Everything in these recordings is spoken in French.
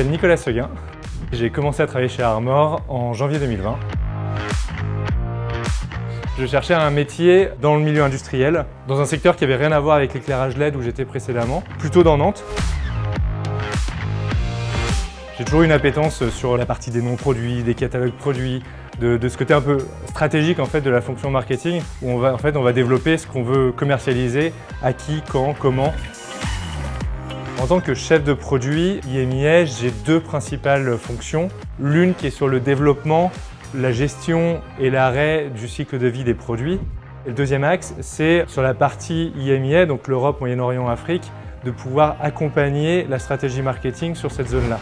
m'appelle Nicolas Seguin. J'ai commencé à travailler chez Armor en janvier 2020. Je cherchais un métier dans le milieu industriel, dans un secteur qui n'avait rien à voir avec l'éclairage LED où j'étais précédemment, plutôt dans Nantes. J'ai toujours une appétence sur la partie des noms produits, des catalogues produits, de ce côté un peu stratégique en fait, de la fonction marketing, où on va développer ce qu'on veut commercialiser, à qui, quand, comment. En tant que chef de produit IMIA, j'ai deux principales fonctions. L'une qui est sur le développement, la gestion et l'arrêt du cycle de vie des produits. Et le deuxième axe, c'est sur la partie IMIA, donc l'Europe, Moyen-Orient, Afrique, de pouvoir accompagner la stratégie marketing sur cette zone-là.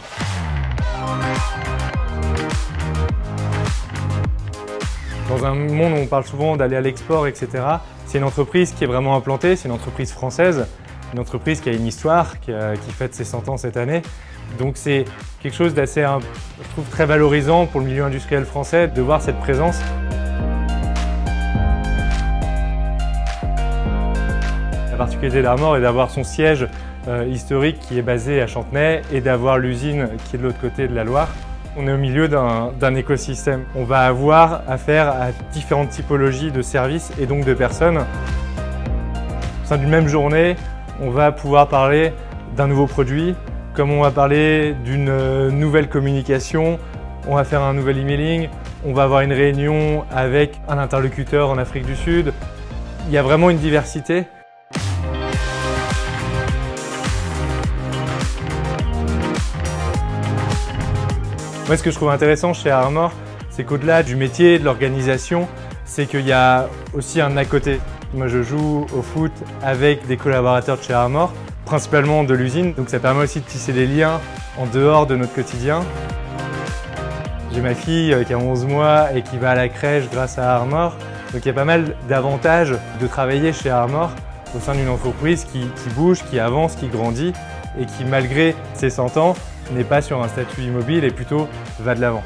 Dans un monde où on parle souvent d'aller à l'export, etc., c'est une entreprise qui est vraiment implantée, c'est une entreprise française, une entreprise qui a une histoire, qui fête ses 100 ans cette année. Donc c'est quelque chose d'assez, je trouve, très valorisant pour le milieu industriel français de voir cette présence. La particularité d'Armor est d'avoir son siège historique qui est basé à Chantenay et d'avoir l'usine qui est de l'autre côté de la Loire. On est au milieu d'un écosystème. On va avoir affaire à différentes typologies de services et donc de personnes. Au sein d'une même journée, on va pouvoir parler d'un nouveau produit, comme on va parler d'une nouvelle communication, on va faire un nouvel emailing, on va avoir une réunion avec un interlocuteur en Afrique du Sud. Il y a vraiment une diversité. Moi, ce que je trouve intéressant chez Armor, c'est qu'au-delà du métier, de l'organisation, c'est qu'il y a aussi un à côté. Moi, je joue au foot avec des collaborateurs de chez Armor, principalement de l'usine, donc ça permet aussi de tisser des liens en dehors de notre quotidien. J'ai ma fille qui a 11 mois et qui va à la crèche grâce à Armor, donc il y a pas mal d'avantages de travailler chez Armor au sein d'une entreprise qui bouge, qui avance, qui grandit et qui, malgré ses 100 ans, n'est pas sur un statut immobile et plutôt va de l'avant.